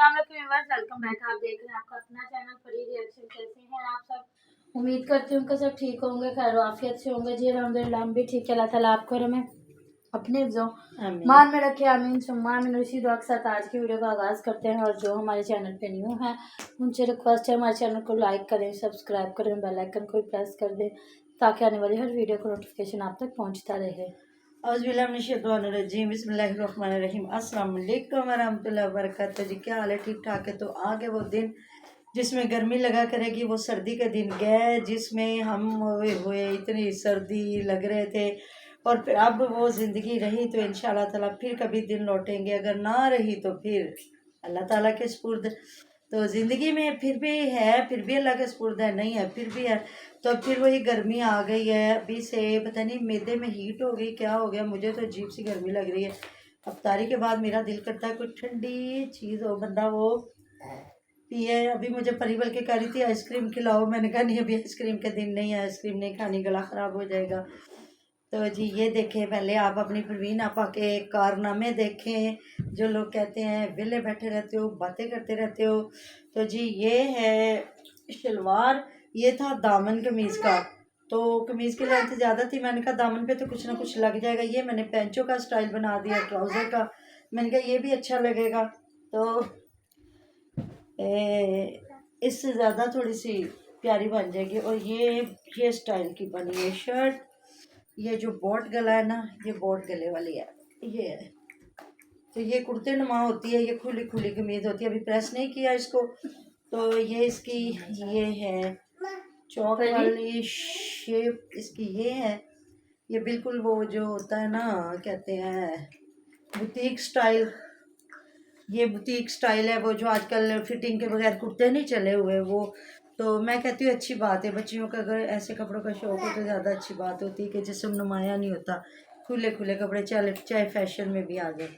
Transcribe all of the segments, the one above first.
Welcome back. आप देख रहे हैं आपका अपना चैनल परी रिएक्शन। कैसे हैं आप सब? उम्मीद करती हूँ कि सब ठीक होंगे, खैर वाफियत से होंगे जी। अल्हम्दुलिल्लाह हम भी ठीक है। अल्लाह ताला आपको और हमें अपने मान में रखे, आमीन सुम्मा आमीन। उसी दुआ के साथ आज की वीडियो का आगाज़ करते हैं। और जो हमारे चैनल पे न्यू है उनसे रिक्वेस्ट है हमारे चैनल को लाइक करें, सब्सक्राइब करें, बेल आइकन को प्रेस कर दें ताकि आने वाली हर वीडियो का नोटिफिकेशन आप तक पहुँचता रहे। बिस्मिल्लाहिर्रहमानिर्रहीम। अस्सलाम वालेकुम वरहमतुल्लाहि वबरकातुहू। जी क्या हाल है? ठीक ठाक है। तो आगे वो दिन जिसमें गर्मी लगा करेगी, वो सर्दी के दिन गए जिसमें हम हुए इतनी सर्दी लग रहे थे। और फिर अब वो ज़िंदगी रही तो इंशाअल्लाह ताला फिर कभी दिन लौटेंगे, अगर ना रही तो फिर अल्लाह ताला के सुपुर्द। तो ज़िंदगी में फिर भी अल्लाह के सुपुर्द है, नहीं है फिर भी है। तो फिर वही गर्मी आ गई है, अभी से पता नहीं मैदे में हीट हो गई, क्या हो गया, मुझे तो अजीब सी गर्मी लग रही है। अफ्तारी के बाद मेरा दिल करता है कोई ठंडी चीज़ हो, बंदा वो पिए। अभी मुझे परिवल के कह रही थी आइसक्रीम खिलाओ, मैंने कहा नहीं अभी आइसक्रीम के दिन नहीं है, आइसक्रीम नहीं खानी, गला ख़राब हो जाएगा। तो जी ये देखें, पहले आप अपनी परवीन आपा के कारनामे देखें। जो लोग कहते हैं विले बैठे रहते हो, बातें करते रहते हो। तो जी ये है शलवार, ये था दामन कमीज़ का। तो कमीज़ की लेंथ ज़्यादा थी, मैंने कहा दामन पे तो कुछ ना कुछ लग जाएगा। ये मैंने पेंचो का स्टाइल बना दिया ट्राउज़र का, मैंने कहा ये भी अच्छा लगेगा। तो इससे ज़्यादा थोड़ी सी प्यारी बन जाएगी। और ये स्टाइल की बनी है शर्ट। ये जो बोट गला है ना, ये बोट गले वाली है, ये है। तो ये कुर्ते नुमा होती है, ये खुली खुली कमीज होती है, अभी प्रेस नहीं किया इसको। तो ये इसकी ये है चौक वाली शेप इसकी, ये है। ये बिल्कुल वो जो होता है ना, कहते हैं बुटीक स्टाइल। ये बुटीक स्टाइल है, वो जो आजकल फिटिंग के बगैर कुर्ते नहीं चले हुए वो। तो मैं कहती हूँ अच्छी बात है, बच्चियों का अगर ऐसे कपड़ों का शौक हो तो ज़्यादा अच्छी बात होती है कि जिसम नुमाया नहीं होता, खुले खुले कपड़े चाहे फैशन में भी आ गए।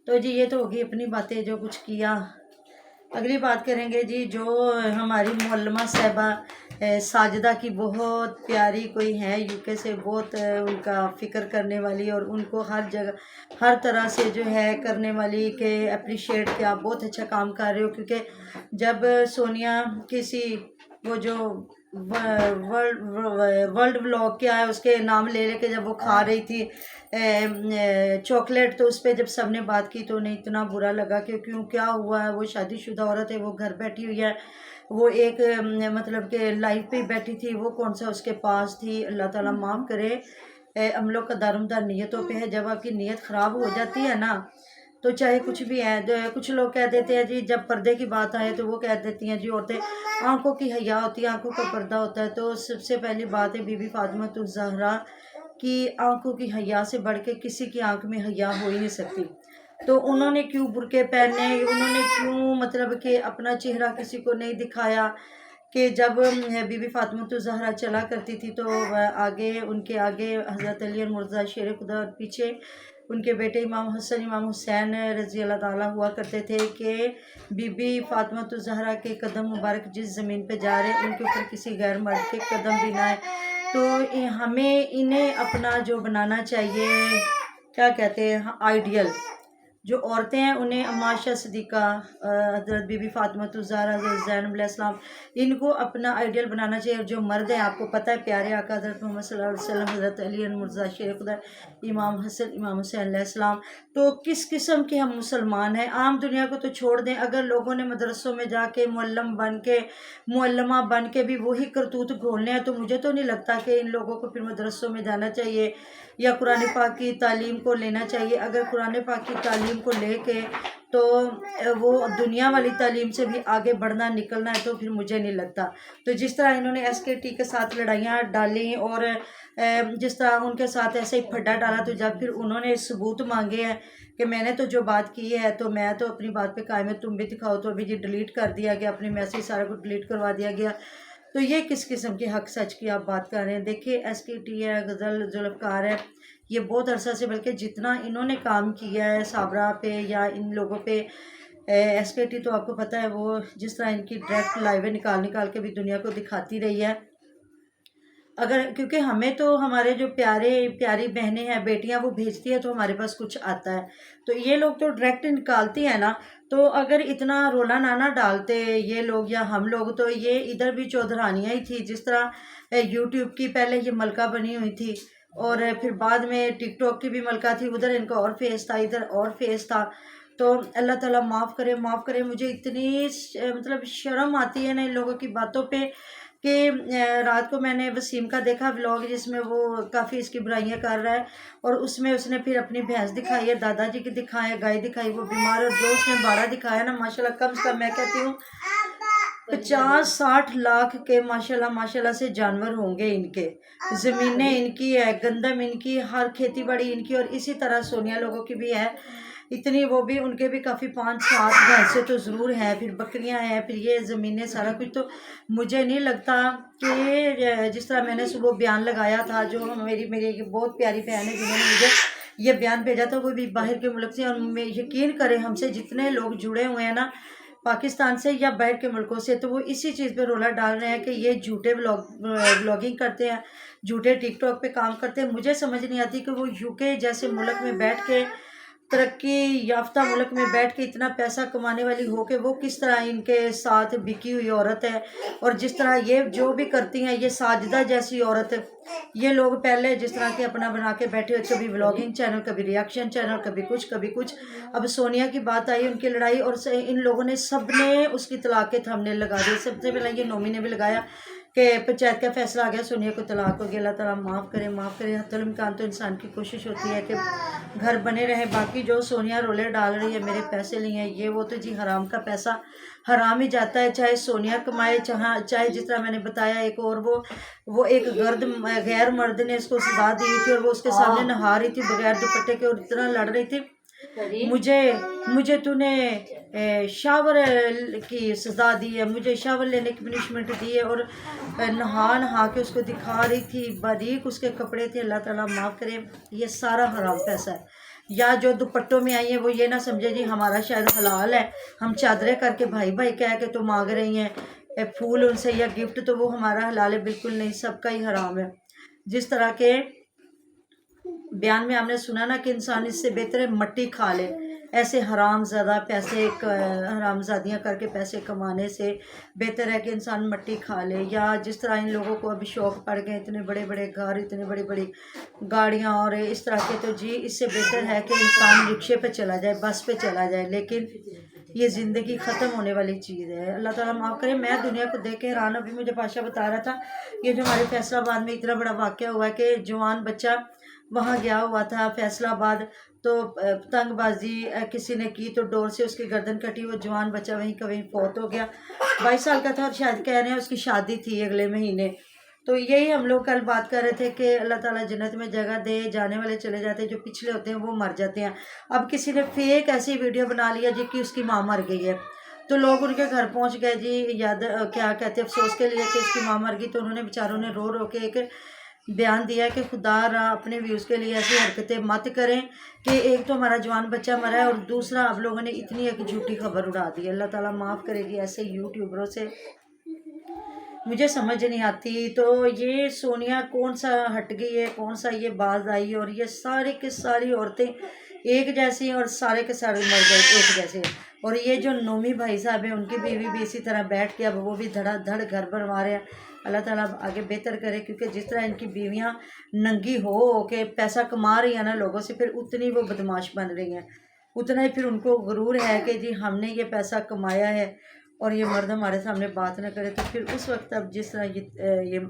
तो जी ये तो होगी अपनी बातें, जो कुछ किया। अगली बात करेंगे जी, जो हमारी मोल्लमा साहिबा साजिदा की बहुत प्यारी कोई है यूके से, बहुत उनका फ़िक्र करने वाली और उनको हर जगह हर तरह से जो है करने वाली के अप्रिशिएट कि आप बहुत अच्छा काम कर रहे हो। क्योंकि जब सोनिया किसी वो जो वर्ल्ड व्लॉग क्या है उसके नाम ले लेके जब वो खा रही थी चॉकलेट, तो उस पर जब सबने बात की तो उन्हें इतना बुरा लगा कि क्यों क्या हुआ है, वो शादीशुदा औरत है, वो घर बैठी हुई है, वो एक मतलब कि लाइफ पे बैठी थी, वो कौन सा उसके पास थी। अल्लाह ताला माफ़ करे, हम लोग का दारोमदार नीयतों पे है। जब आपकी नीयत ख़राब हो जाती है ना, तो चाहे कुछ भी है। कुछ लोग कह देते हैं जी, जब पर्दे की बात आए तो वो कह देती हैं जी औरतें आंखों की हया होती है, आंखों का पर्दा होता है। तो सबसे पहली बात है बीबी फातिमा ज़हरा की आंखों की हया से बढ़ के किसी की आंख में हया हो ही नहीं सकती। तो उन्होंने क्यों बुर्के पहने, उन्होंने क्यों मतलब कि अपना चेहरा किसी को नहीं दिखाया। कि जब बीबी फातिमा ज़हरा चला करती थी तो आगे उनके आगे हज़रत अली मुर्ज़ा शेर खुदा और पीछे उनके बेटे इमाम हसन इमाम हुसैन रज़ी अल्लाह ताला हुआ करते थे। कि बीबी फातिमा ज़हरा के कदम मुबारक जिस ज़मीन पे जा रहे हैं उनके ऊपर किसी गैर मर्द के कदम भी ना आए। तो हमें इन्हें अपना जो बनाना चाहिए, क्या कहते हैं, आइडियल। जो औरतें हैं उन्हें अम्माशा सदीक़ा, हज़रत बीबी फातिमा ज़हरा, हज़रत ज़ैनब अलैहिस्सलाम, इनको अपना आइडियल बनाना चाहिए। और जो मर्द हैं आपको पता है प्यारे आका हज़रत मोहम्मद सल्लल्लाहु अलैहि वसल्लम, हज़रत अली मुर्ज़ा शेर खुदा, इमाम हसन इमाम हुसैन अलैहिस्सलाम। तो किस किस्म के हम मुसलमान हैं। आम दुनिया को तो छोड़ दें, अगर लोगों ने मदरसों में जाके मुअल्लम बन के मुअल्लमा बन के भी वही करतूत घोलने हैं, तो मुझे तो नहीं लगता कि इन लोगों को फिर मदरसों में जाना चाहिए या कुरान पाक की तालीम को लेना चाहिए। अगर कुरान पाक की तालीम को लेके तो वो दुनिया वाली तालीम से भी आगे बढ़ना निकलना है, तो फिर मुझे नहीं लगता। तो जिस तरह इन्होंने SKT के साथ लड़ाइयाँ डाली और जिस तरह उनके साथ ऐसे ही फड्डा डाला, तो जब फिर उन्होंने सबूत मांगे हैं कि मैंने तो जो बात की है तो मैं तो अपनी बात पे कायम है, तुम भी दिखाओ, तो अभी जी डिलीट कर दिया गया, अपने मैसेज सारा कुछ डिलीट करवा दिया गया। तो ये किस किस्म की हक सच की आप बात कर रहे हैं। देखिए SKT है, गज़ल जुल्फ़कार है, ये बहुत अरसा से, बल्कि जितना इन्होंने काम किया है साबरा पे या इन लोगों पे, SKT तो आपको पता है वो जिस तरह इनकी डायरेक्ट लाइवें निकाल निकाल के भी दुनिया को दिखाती रही है। अगर क्योंकि हमें तो हमारे जो प्यारे प्यारी बहनें हैं, बेटियां, वो भेजती है तो हमारे पास कुछ आता है। तो ये लोग तो डायरेक्ट निकालती हैं ना, तो अगर इतना रोला ना डालते ये लोग या हम लोग, तो ये इधर भी चौधरानियाँ ही थी। जिस तरह यूट्यूब की पहले ये मलका बनी हुई थी और फिर बाद में टिकटॉक की भी मलका थी, उधर इनका और फेस था, इधर और फेस था। तो अल्लाह ताला माफ़ करे, माफ़ करे। मुझे इतनी मतलब शर्म आती है ना इन लोगों की बातों पे कि रात को मैंने वसीम का देखा व्लॉग जिसमें वो काफ़ी इसकी बुराइयां कर रहा है, और उसमें उसने फिर अपनी भैंस दिखाई है, दादाजी की दिखाए, गाय दिखाई, वो बीमार, और जो उसने बाड़ा दिखाया ना माशाल्लाह, कम से कम मैं कहती हूँ 50-60 लाख के माशाल्लाह माशाल्लाह से जानवर होंगे इनके। ज़मीनें इनकी है, गंदम इनकी, हर खेती बाड़ी इनकी, और इसी तरह सोनिया लोगों की भी है इतनी, वो भी उनके भी काफ़ी 5-7 भैंसें तो ज़रूर हैं, फिर बकरियां हैं, फिर ये ज़मीनें, सारा कुछ। तो मुझे नहीं लगता कि जिस तरह मैंने सुबह बयान लगाया था, जो मेरी एक बहुत प्यारी बहन है जिन्होंने मुझे ये बयान भेजा था, वो भी बाहर के मुल्क से, और मैं यकीन करें हमसे जितने लोग जुड़े हुए हैं ना पाकिस्तान से या बाहर के मुल्कों से, तो वो इसी चीज़ पे रोला डाल रहे हैं कि ये झूठे व्लॉगिंग करते हैं, झूठे टिकटॉक पे काम करते हैं। मुझे समझ नहीं आती कि वो यूके जैसे मुल्क में बैठ के, तरक्की याफ्ता मुल्क में बैठ के इतना पैसा कमाने वाली हो के वो किस तरह इनके साथ बिकी हुई औरत है। और जिस तरह ये जो भी करती हैं, ये साजिदा जैसी औरत है। ये लोग पहले जिस तरह के अपना बना के बैठे हुए, कभी व्लॉगिंग चैनल, कभी रिएक्शन चैनल, कभी कुछ कभी कुछ। अब सोनिया की बात आई, उनकी लड़ाई, और इन लोगों ने सबने उसकी तलाक के थंबनेल लगा दिए। सबसे पहले ये नोमी ने भी लगाया कि पंचायत का फैसला आ गया, सोनिया को तलाक हो गया। अल्लाह ताला माफ़ करे, माफ़ करे। हत्तुल इम्कान तो इंसान की कोशिश होती है कि घर बने रहे। बाकी जो सोनिया रोले डाल रही है, मेरे पैसे नहीं है ये वो, तो जी हराम का पैसा हराम ही जाता है, चाहे सोनिया कमाए, चाहे जिस तरह मैंने बताया एक और वो एक गैर मर्द ने इसको सजा दी थी, और वो उसके सामने नहा रही थी बगैर दुपट्टे के, और इतना लड़ रही थी, मुझे तूने शावर की सज़ा दी है, मुझे शावर लेने की पनिशमेंट दी है, और नहा के उसको दिखा रही थी, बारीक उसके कपड़े थे। अल्लाह ताला माफ़ करे, ये सारा हराम पैसा है। या जो दुपट्टों में आई है वो ये ना समझे जी हमारा शायद हलाल है, हम चादरें करके भाई भाई कह के तो मांग रही हैं फूल उनसे या गिफ्ट, तो वो हमारा हलाल है, बिल्कुल नहीं, सबका ही हराम है। जिस तरह के बयान में हमने सुना ना कि इंसान इससे बेहतर है मट्टी खा ले, ऐसे हरामज़्यादा पैसे हरामज़ादियाँ करके पैसे कमाने से बेहतर है कि इंसान मट्टी खा ले। या जिस तरह इन लोगों को अभी शौक़ पड़ गए, इतने बड़े बड़े घर, इतनी बड़ी बड़ी गाड़ियाँ और इस तरह के, तो जी इससे बेहतर है कि इंसान रिक्शे पे चला जाए, बस पे चला जाए। लेकिन ये ज़िंदगी ख़त्म होने वाली चीज़ है। अल्लाह ताला माफ़ करे। मैं दुनिया को देख के हैरान, अभी मुझे पाशा बता रहा था, ये जो हमारे फैसलाबाद में इतना बड़ा वाक़या हुआ है कि जवान बच्चा वहाँ गया हुआ था फैसलाबाद, तो पतंगबाजी किसी ने की तो डोर से उसकी गर्दन कटी, वो जवान बच्चा वहीं का वहीं फौत हो गया। 22 साल का था, और शायद कह रहे हैं उसकी शादी थी अगले महीने। तो यही हम लोग कल बात कर रहे थे कि अल्लाह ताला जन्नत में जगह दे, जाने वाले चले जाते हैं, जो पिछले होते हैं वो मर जाते हैं। अब किसी ने फेक ऐसी वीडियो बना लिया जी कि उसकी माँ मर गई है, तो लोग उनके घर पहुंच गए जी, याद क्या कहते हैं, अफसोस के लिए कि उसकी माँ मर गई। तो उन्होंने बेचारों ने रो रो के एक बयान दिया कि खुदा रहा अपने व्यूज़ के लिए ऐसी हरकतें मत करें कि एक तो हमारा जवान बच्चा मरा है, और दूसरा आप लोगों ने इतनी एक झूठी खबर उड़ा दी। अल्लाह ताला माफ़ करेगी ऐसे यूट्यूबरों से, मुझे समझ नहीं आती। तो ये सोनिया कौन सा हट गई है, कौन सा ये बाज आई है, और ये सारी की सारी औरतें एक जैसी हैं, और सारे के सारे मर गए एक जैसे। और ये जो नोमी भाई साहब हैं, उनकी बीवी भी इसी तरह बैठ के अब वो भी धड़ाधड़ घर बनवा रहे हैं। अल्लाह ताला आगे बेहतर करे, क्योंकि जिस तरह इनकी बीवियां नंगी हो के पैसा कमा रही हैं ना लोगों से, फिर उतनी वो बदमाश बन रही हैं, उतना ही फिर उनको गुरूर है कि जी हमने ये पैसा कमाया है, और ये मर्द हमारे सामने बात ना करे। तो फिर उस वक्त अब जिस तरह ये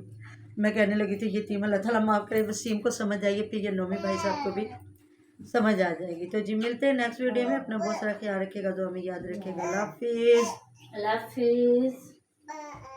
मैं कहने लगी थी यतीम, अल्लाह ताला माफ़ करे, वसीम को समझ आई, फिर ये नोमी भाई साहब को भी समझ आ जाएगी। तो जी मिलते हैं नेक्स्ट वीडियो में। अपना बहुत सारा ख्याल रखिएगा, दुआ में याद रखिएगा। अल्लाह हाफिज़। अल्लाह हाफिज़।